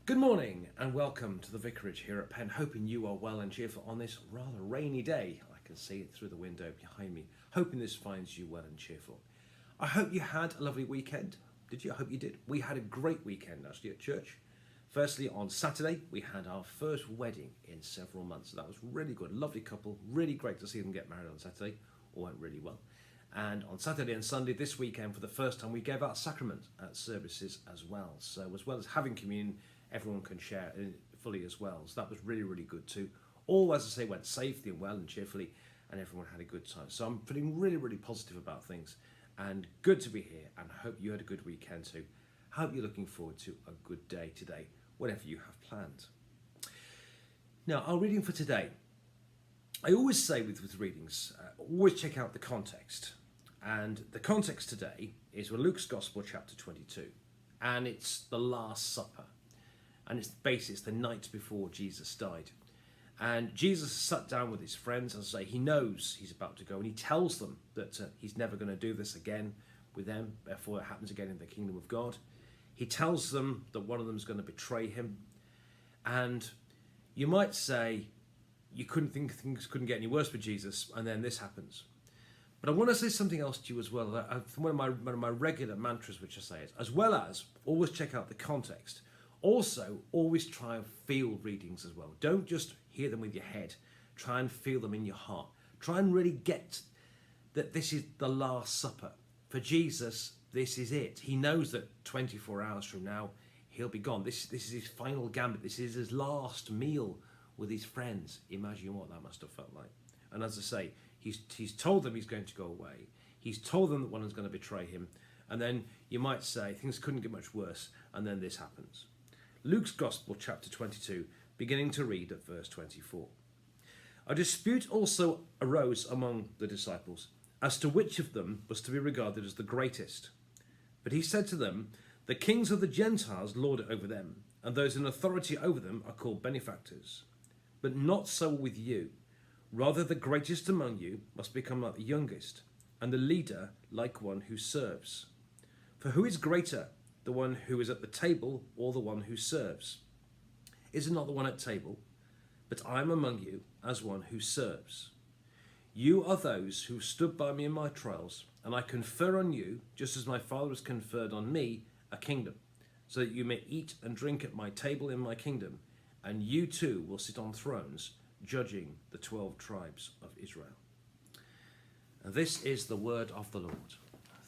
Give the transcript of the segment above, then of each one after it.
Good morning and welcome to the Vicarage here at Penn, hoping you are well and cheerful on this rather rainy day. I can see it through the window behind me, hoping this finds you well and cheerful. I hope you had a lovely weekend. Did you? I hope you did. We had a great weekend actually at church. Firstly, on Saturday, we had our first wedding in several months. So that was really good. Lovely couple. Really great to see them get married on Saturday. All went really well. And on Saturday and Sunday this weekend, for the first time, we gave out sacrament at services as well. So as well as having communion, everyone can share it fully as well. So that was really, really good too. All, as I say, went safely and well and cheerfully, and everyone had a good time. So I'm feeling really, really positive about things, and good to be here, and I hope you had a good weekend too. I hope you're looking forward to a good day today, whatever you have planned. Now, our reading for today. I always say with readings, always check out the context. And the context today is Luke's Gospel, chapter 22. And it's the Last Supper. And it's the night before Jesus died. And Jesus sat down with his friends, as I say, he knows he's about to go. And he tells them that he's never going to do this again with them, before it happens again in the kingdom of God. He tells them that one of them is going to betray him. And you might say, you couldn't think things couldn't get any worse with Jesus, and then this happens. But I want to say something else to you as well. One of my regular mantras, which I say is, as well as always check out the context. Also, always try and feel readings as well. Don't just hear them with your head. Try and feel them in your heart. Try and really get that this is the Last Supper. For Jesus, this is it. He knows that 24 hours from now, he'll be gone. This is his final gambit. This is his last meal with his friends. Imagine what that must have felt like. And as I say, he's told them he's going to go away. He's told them that one is going to betray him. And then you might say things couldn't get much worse. And then this happens. Luke's Gospel, chapter 22, beginning to read at verse 24. A dispute also arose among the disciples as to which of them was to be regarded as the greatest. But he said to them, the kings of the Gentiles lord it over them, and those in authority over them are called benefactors. But not so with you. Rather, the greatest among you must become like the youngest, and the leader like one who serves. For who is greater, the one who is at the table or the one who serves? Is it not the one at table? But I am among you as one who serves. You are those who stood by me in my trials, and I confer on you, just as my Father has conferred on me, a kingdom, so that you may eat and drink at my table in my kingdom, and you too will sit on thrones, judging the 12 tribes of Israel. And this is the word of the Lord.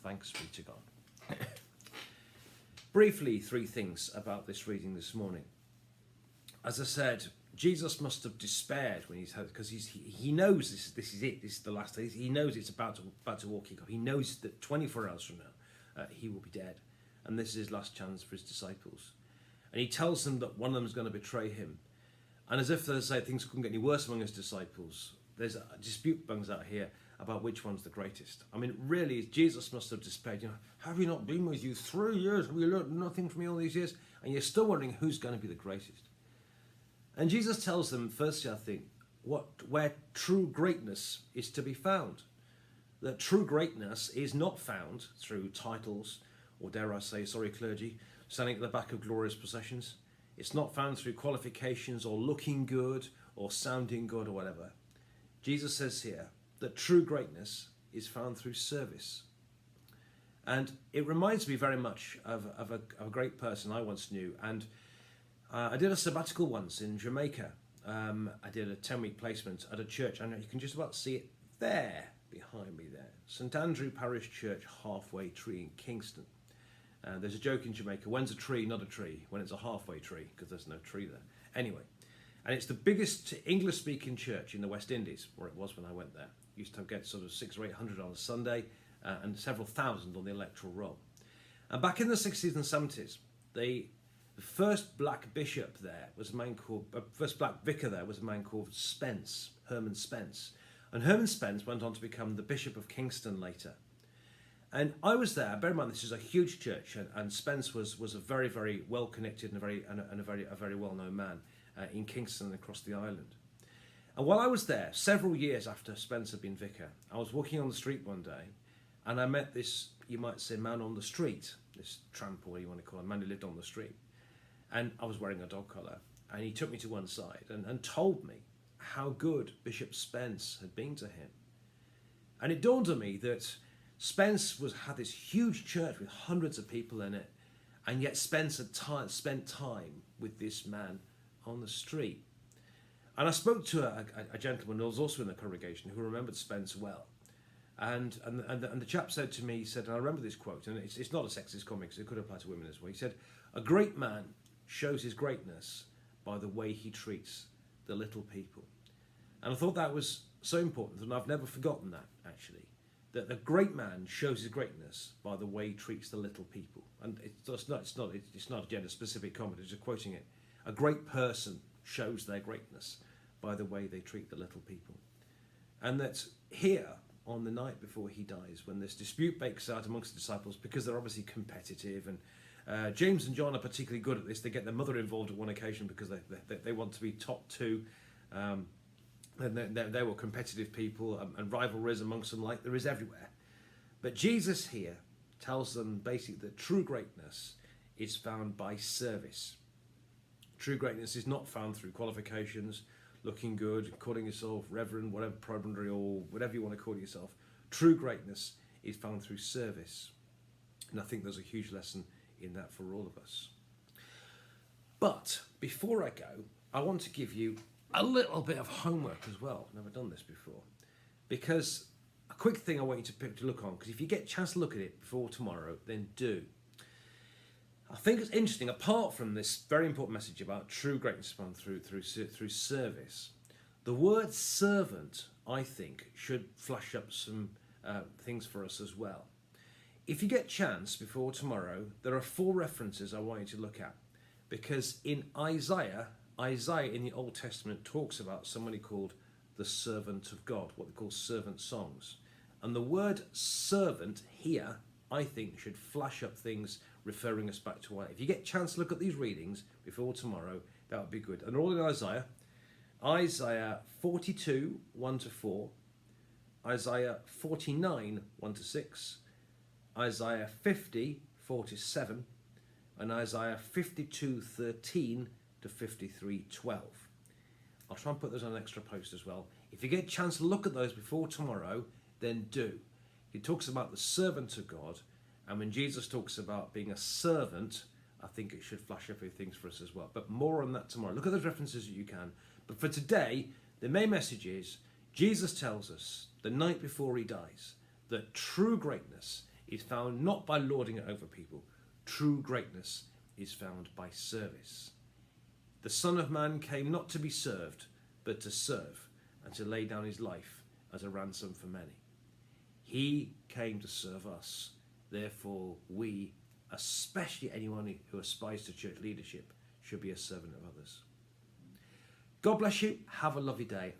Thanks be to God. Briefly, three things about this reading this morning. As I said, Jesus must have despaired when he's had, because he knows this is it. This is the last day. He knows it's about to all kick off. He knows that 24 hours from now he will be dead, and this is his last chance for his disciples. And he tells them that one of them is going to betray him. And as if to say things couldn't get any worse among his disciples, there's a dispute bungs out here about which one's the greatest. I mean, really, Jesus must have despaired. Have you not been with you 3 years? Have you learned nothing from me all these years? And you're still wondering who's going to be the greatest. And Jesus tells them, firstly, I think, where true greatness is to be found. That true greatness is not found through titles, or dare I say, clergy, standing at the back of glorious processions. It's not found through qualifications or looking good or sounding good or whatever. Jesus says here that true greatness is found through service. And it reminds me very much of a great person I once knew. And I did a sabbatical once in Jamaica. I did a 10-week placement at a church, and you can just about see it there behind me there. St Andrew Parish Church, Halfway Tree in Kingston. There's a joke in Jamaica, when's a tree not a tree? When it's a halfway tree, because there's no tree there. Anyway, and it's the biggest English-speaking church in the West Indies, or it was when I went there. Used to get sort of 600 or 800 on a Sunday, and several thousand on the electoral roll. And back in the 60s and 70s, the first black bishop there was a man called, first black vicar there was a man called Spence, Herman Spence. And Herman Spence went on to become the Bishop of Kingston later. And I was there. Bear in mind, this is a huge church, and Spence was a very, very well connected and a very well known man in Kingston and across the island. And while I was there, several years after Spence had been vicar, I was walking on the street one day, and I met this, you might say, man on the street, this tramp or what you want to call him, man who lived on the street. And I was wearing a dog collar, and he took me to one side and told me how good Bishop Spence had been to him. And it dawned on me that Spence had this huge church with hundreds of people in it, and yet Spence had spent time with this man on the street. And I spoke to a gentleman who was also in the congregation who remembered Spence well. And the chap said to me, he said, and I remember this quote, and it's not a sexist comment, because it could apply to women as well. He said, "A great man shows his greatness by the way he treats the little people." And I thought that was so important, and I've never forgotten that, actually. That the great man shows his greatness by the way he treats the little people. And it's not a gender-specific comment, it's just quoting it. A great person shows their greatness by the way they treat the little people. And that here, on the night before he dies, when this dispute breaks out amongst the disciples, because they're obviously competitive, and James and John are particularly good at this. They get their mother involved at one occasion because they want to be top two. And they were competitive people, and rivalries amongst them like there is everywhere. But Jesus here tells them basically that true greatness is found by service. True greatness is not found through qualifications, looking good, calling yourself reverend, whatever, prebendary, or whatever you want to call yourself. True greatness is found through service. And I think there's a huge lesson in that for all of us. But before I go, I want to give you a little bit of homework as well. I've never done this before. Because a quick thing I want you to look on, because if you get a chance to look at it before tomorrow, then do. I think it's interesting, apart from this very important message about true greatness found through service, the word servant, I think, should flash up some things for us as well. If you get a chance before tomorrow, there are 4 references I want you to look at. Because in Isaiah in the Old Testament talks about somebody called the servant of God, what they call servant songs. And the word servant here, I think, should flash up things referring us back to why. If you get a chance to look at these readings before tomorrow, that would be good. And they're all in Isaiah. Isaiah 42, 1-4. Isaiah 49, 1-6. Isaiah 50, 4-7. And Isaiah 52, 13 to 53, 12. I'll try and put those on an extra post as well. If you get a chance to look at those before tomorrow, then do. He talks about the servant of God, and when Jesus talks about being a servant, I think it should flash up a few things for us as well. But more on that tomorrow. Look at those references that you can. But for today, the main message is, Jesus tells us, the night before he dies, that true greatness is found not by lording it over people. True greatness is found by service. The Son of Man came not to be served, but to serve, and to lay down his life as a ransom for many. He came to serve us. Therefore, we, especially anyone who aspires to church leadership, should be a servant of others. God bless you. Have a lovely day.